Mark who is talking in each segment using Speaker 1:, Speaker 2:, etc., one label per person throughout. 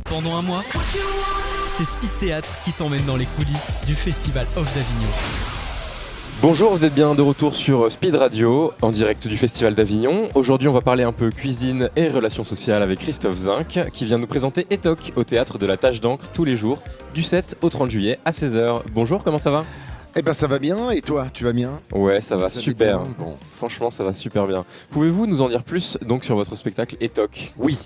Speaker 1: Pendant un mois, c'est Speed Théâtre qui t'emmène dans les coulisses du Festival Off d'Avignon.
Speaker 2: Bonjour, vous êtes bien de retour sur Speed Radio, en direct du Festival d'Avignon. Aujourd'hui, on va parler un peu cuisine et relations sociales avec Christophe Zinc, qui vient nous présenter Etoc au Théâtre de la Tache d'Ancre tous les jours, du 7 au 30 juillet à 16h. Bonjour, comment ça va ?
Speaker 3: Eh ben ça va bien, et toi, tu vas bien ?
Speaker 2: Ouais, ça va super.
Speaker 3: Bon.
Speaker 2: Franchement, ça va super bien. Pouvez-vous nous en dire plus donc sur votre spectacle Etoc ?
Speaker 3: Oui,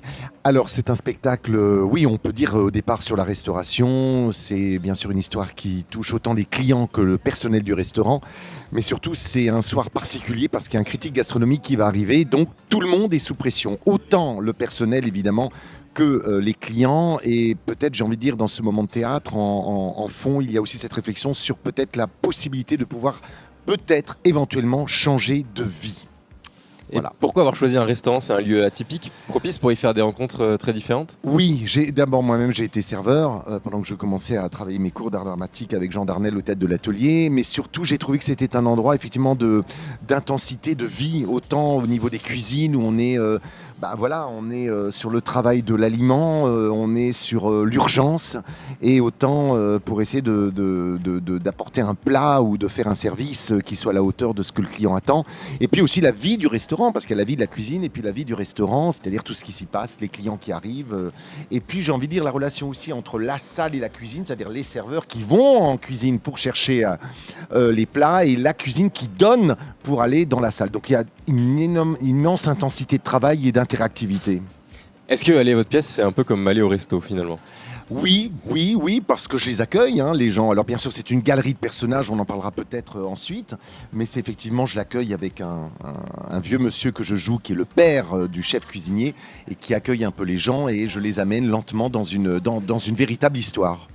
Speaker 3: alors c'est un spectacle, oui, on peut dire au départ sur la restauration. C'est bien sûr une histoire qui touche autant les clients que le personnel du restaurant. Mais surtout, c'est un soir particulier parce qu'il y a un critique gastronomique qui va arriver. Donc tout le monde est sous pression. Autant le personnel, évidemment, que les clients. Et peut-être, j'ai envie de dire, dans ce moment de théâtre, en fond, il y a aussi cette réflexion sur peut-être la possibilité de pouvoir peut-être éventuellement changer de vie.
Speaker 2: Et voilà. Pourquoi avoir choisi un restaurant ? C'est un lieu atypique, propice pour y faire des rencontres très différentes ?
Speaker 3: Oui, d'abord moi-même j'ai été serveur pendant que je commençais à travailler mes cours d'art dramatique avec Jean Darnel au tête de l'atelier, mais surtout j'ai trouvé que c'était un endroit effectivement d'intensité, de vie, autant au niveau des cuisines où on est, on est sur le travail de l'aliment, on est sur l'urgence, et autant pour essayer d'apporter un plat ou de faire un service qui soit à la hauteur de ce que le client attend. Et puis aussi la vie du restaurant, parce qu'il y a la vie de la cuisine et puis la vie du restaurant, c'est-à-dire tout ce qui s'y passe, les clients qui arrivent. Et puis j'ai envie de dire la relation aussi entre la salle et la cuisine, c'est-à-dire les serveurs qui vont en cuisine pour chercher les plats et la cuisine qui donne pour aller dans la salle. Donc il y a une immense intensité de travail et d'interactivité.
Speaker 2: Est-ce que aller à votre pièce, c'est un peu comme aller au resto finalement ?
Speaker 3: Oui, parce que je les accueille, les gens. Alors bien sûr, c'est une galerie de personnages, on en parlera peut-être ensuite, mais c'est effectivement, je l'accueille avec un vieux monsieur que je joue, qui est le père du chef cuisinier, et qui accueille un peu les gens, et je les amène lentement dans une véritable histoire.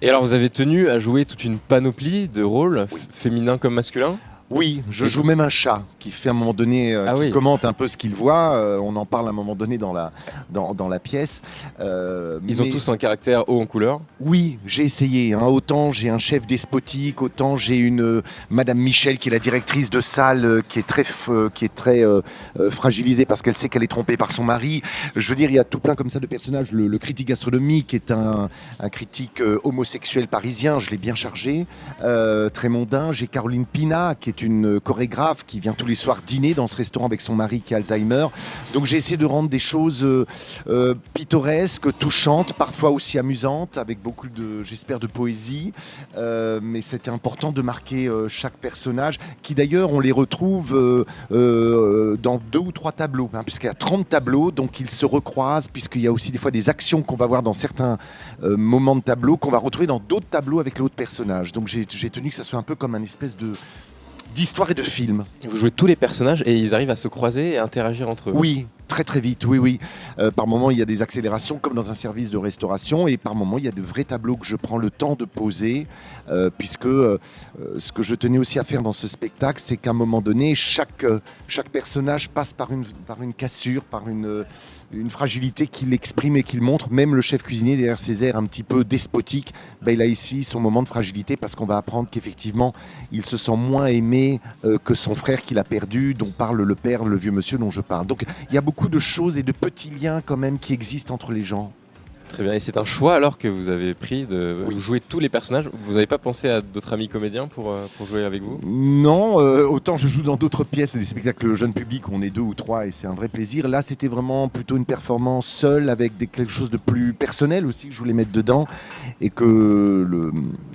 Speaker 2: Et alors, vous avez tenu à jouer toute une panoplie de rôles, féminins comme masculins ?
Speaker 3: Oui, je joue même un chat qui fait à un moment donné, commente un peu ce qu'il voit. On en parle à un moment donné dans la pièce.
Speaker 2: Ils ont tous un caractère haut en couleur ?
Speaker 3: Oui, j'ai essayé. Autant j'ai un chef despotique, autant j'ai une Madame Michel qui est la directrice de salle, qui est très fragilisée parce qu'elle sait qu'elle est trompée par son mari. Je veux dire, il y a tout plein comme ça de personnages. Le critique gastronomique est un critique homosexuel parisien, je l'ai bien chargé, très mondain. J'ai Caroline Pina, qui est une chorégraphe qui vient tous les soirs dîner dans ce restaurant avec son mari qui a Alzheimer. Donc j'ai essayé de rendre des choses pittoresques, touchantes, parfois aussi amusantes, avec beaucoup j'espère, de poésie. Mais c'était important de marquer chaque personnage, qui d'ailleurs, on les retrouve dans 2 ou 3 tableaux, puisqu'il y a 30 tableaux, donc ils se recroisent, puisqu'il y a aussi des fois des actions qu'on va voir dans certains moments de tableau, qu'on va retrouver dans d'autres tableaux avec l'autre personnage. Donc j'ai tenu que ça soit un peu comme un espèce d'histoire et de film.
Speaker 2: Vous jouez tous les personnages et ils arrivent à se croiser et à interagir entre eux.
Speaker 3: Oui, très très vite, oui. Par moments, il y a des accélérations comme dans un service de restauration, et par moments, il y a de vrais tableaux que je prends le temps de poser, puisque ce que je tenais aussi à faire dans ce spectacle, c'est qu'à un moment donné, chaque personnage passe par une cassure, par une fragilité qu'il exprime et qu'il montre. Même le chef cuisinier derrière ses airs un petit peu despotique, il a ici son moment de fragilité, parce qu'on va apprendre qu'effectivement il se sent moins aimé que son frère qu'il a perdu, dont parle le père, le vieux monsieur dont je parle. Donc il y a beaucoup de choses et de petits liens quand même qui existent entre les gens.
Speaker 2: Très bien, et c'est un choix alors que vous avez pris de jouer tous les personnages. Vous n'avez pas pensé à d'autres amis comédiens pour jouer avec vous ?
Speaker 3: Non, autant je joue dans d'autres pièces, des spectacles jeune public où on est 2 ou 3 et c'est un vrai plaisir. Là, c'était vraiment plutôt une performance seule, avec quelque chose de plus personnel aussi que je voulais mettre dedans, et que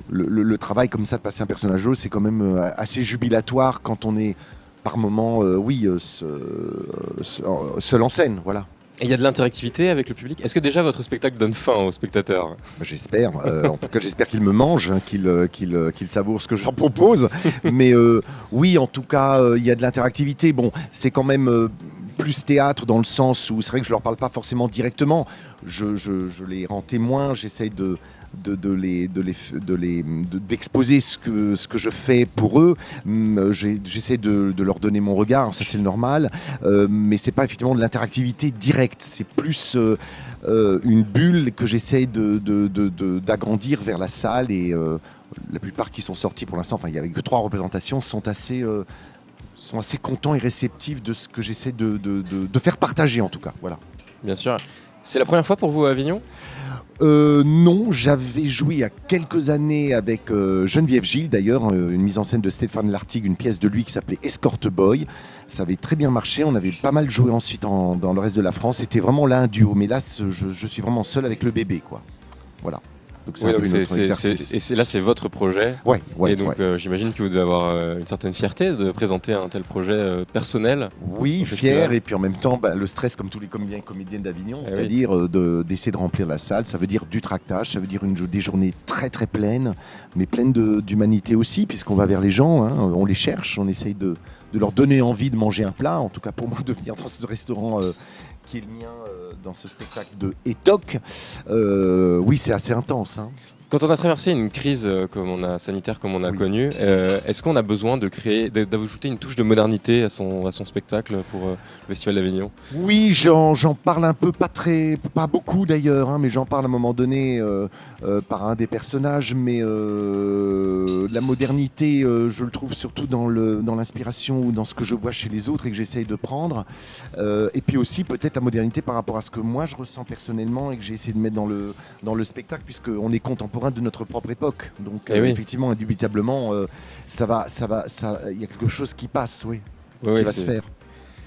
Speaker 3: le travail comme ça de passer un personnage c'est quand même assez jubilatoire quand on est par moments, seul en scène, voilà.
Speaker 2: Et il y a de l'interactivité avec le public. Est-ce que déjà votre spectacle donne faim aux spectateurs ?
Speaker 3: J'espère. En tout cas, j'espère qu'ils me mangent, qu'ils savourent ce que je leur propose. Mais oui, en tout cas, il y a de l'interactivité. Bon, c'est quand même plus théâtre dans le sens où c'est vrai que je leur parle pas forcément directement. Je les rends témoins. J'essaye d'exposer ce que je fais pour eux. J'essaie de leur donner mon regard, ça c'est le normal, mais c'est pas effectivement de l'interactivité directe, c'est plus une bulle que j'essaie d'agrandir vers la salle, et la plupart qui sont sortis pour l'instant, enfin il n'y avait que 3 représentations, sont assez contents et réceptifs de ce que j'essaie de faire partager, en tout cas. Voilà.
Speaker 2: Bien sûr. C'est la première fois pour vous à Avignon ?
Speaker 3: Non, j'avais joué il y a quelques années avec Geneviève Gilles d'ailleurs, une mise en scène de Stéphane Lartigue, une pièce de lui qui s'appelait Escort Boy. Ça avait très bien marché, on avait pas mal joué ensuite dans le reste de la France. C'était vraiment là un duo, mais là je suis vraiment seul avec le bébé, quoi. Voilà. Donc c'est un peu notre exercice.
Speaker 2: Là c'est votre projet.
Speaker 3: Ouais,
Speaker 2: et donc j'imagine que vous devez avoir une certaine fierté de présenter un tel projet personnel.
Speaker 3: Oui, fier, et puis en même temps le stress comme tous les comédiens et comédiennes d'Avignon, c'est-à-dire d'essayer de remplir la salle. Ça veut dire du tractage, ça veut dire des journées très très pleines, mais pleines d'humanité aussi, puisqu'on va vers les gens, hein, on les cherche, on essaye de leur donner envie de manger un plat, en tout cas pour moi de venir dans ce restaurant qui est le mien dans ce spectacle de Etoc. Oui, c'est assez intense. Hein.
Speaker 2: Quand on a traversé une crise sanitaire comme on a connu, est-ce qu'on a besoin d'ajouter une touche de modernité à son spectacle pour le Festival d'Avignon ?
Speaker 3: Oui, j'en parle un peu, pas beaucoup d'ailleurs, hein, mais j'en parle à un moment donné par un des personnages. Mais la modernité, je le trouve surtout dans l'inspiration ou dans ce que je vois chez les autres et que j'essaye de prendre. Et puis aussi peut-être la modernité par rapport à ce que moi je ressens personnellement et que j'ai essayé de mettre dans le spectacle, puisqu'on est contemporain de notre propre époque. Donc effectivement, indubitablement, il y a quelque chose qui passe, qui va se faire.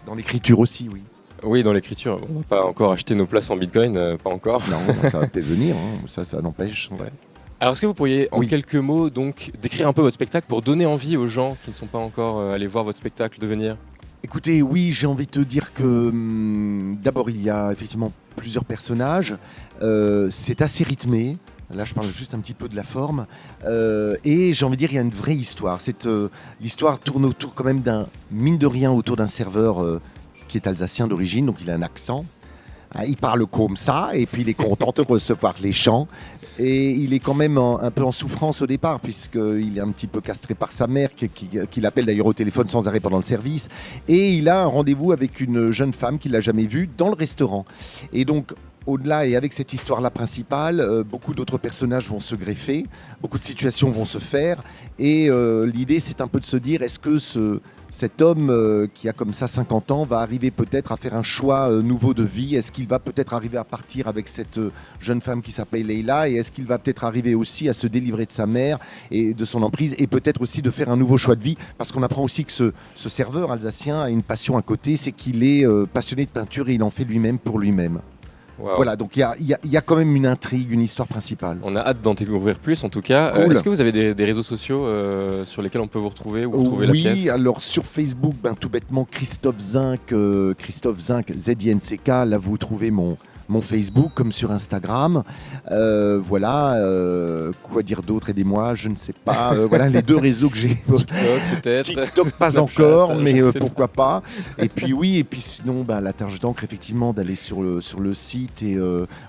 Speaker 3: Dans l'écriture aussi, oui.
Speaker 2: Oui, dans l'écriture. On ne va pas encore acheter nos places en Bitcoin, pas encore.
Speaker 3: Non, ça va peut-être venir, hein. Ça n'empêche. Ouais.
Speaker 2: Alors, est-ce que vous pourriez, en quelques mots, donc, décrire un peu votre spectacle pour donner envie aux gens qui ne sont pas encore allés voir votre spectacle de venir ?
Speaker 3: Écoutez, oui, j'ai envie de te dire que d'abord, il y a effectivement plusieurs personnages. C'est assez rythmé. Là, je parle juste un petit peu de la forme. Et j'ai envie de dire, il y a une vraie histoire. L'histoire tourne autour quand même mine de rien, autour d'un serveur qui est alsacien d'origine, donc il a un accent. Il parle comme ça, et puis il est content de recevoir les chants. Et il est quand même un peu en souffrance au départ, puisqu'il est un petit peu castré par sa mère, qui l'appelle d'ailleurs au téléphone sans arrêt pendant le service. Et il a un rendez-vous avec une jeune femme qu'il n'a jamais vue dans le restaurant. Et donc, au-delà, et avec cette histoire-là principale, beaucoup d'autres personnages vont se greffer, beaucoup de situations vont se faire. Et l'idée, c'est un peu de se dire, est-ce que cet homme qui a comme ça 50 ans va arriver peut-être à faire un choix nouveau de vie ? Est-ce qu'il va peut-être arriver à partir avec cette jeune femme qui s'appelle Leïla ? Et est-ce qu'il va peut-être arriver aussi à se délivrer de sa mère et de son emprise, et peut-être aussi de faire un nouveau choix de vie ? Parce qu'on apprend aussi que ce serveur alsacien a une passion à côté, c'est qu'il est passionné de peinture et il en fait lui-même pour lui-même. Wow. Voilà, donc il y a quand même une intrigue, une histoire principale.
Speaker 2: On a hâte d'en découvrir plus en tout cas. Cool. Est-ce que vous avez des réseaux sociaux sur lesquels on peut vous retrouver ou retrouver la pièce ?
Speaker 3: Oui, alors sur Facebook, tout bêtement, Christophe Zinck, ZINCK, là vous trouvez mon Facebook, comme sur Instagram. Voilà, quoi dire d'autre, aidez-moi, je ne sais pas. Voilà les deux réseaux que j'ai.
Speaker 2: TikTok peut-être.
Speaker 3: TikTok pas Snapchat, encore, mais pourquoi pas. Et puis sinon, la tâche d'encre, effectivement, d'aller sur le site. Et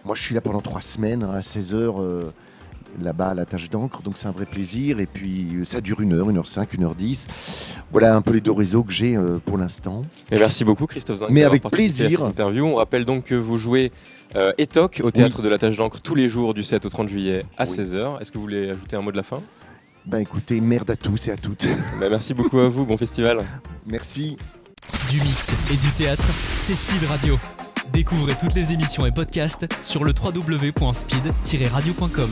Speaker 3: moi, je suis là pendant 3 semaines, à 16h. Là-bas à la tâche d'encre, donc c'est un vrai plaisir, et puis ça dure 1h, 1h05, 1h10. Voilà un peu les deux réseaux que j'ai pour l'instant.
Speaker 2: Et merci beaucoup Christophe Zinck.
Speaker 3: Mais avec plaisir.
Speaker 2: À cette interview. On rappelle donc que vous jouez Etoc au Théâtre de la Tâche d'encre tous les jours du 7 au 30 juillet à 16h. Est-ce que vous voulez ajouter un mot de la fin ?
Speaker 3: Écoutez, merde à tous et à toutes.
Speaker 2: Merci beaucoup à vous, bon festival.
Speaker 3: Merci.
Speaker 1: Du mix et du théâtre, c'est Speed Radio. Découvrez toutes les émissions et podcasts sur le www.speed-radio.com.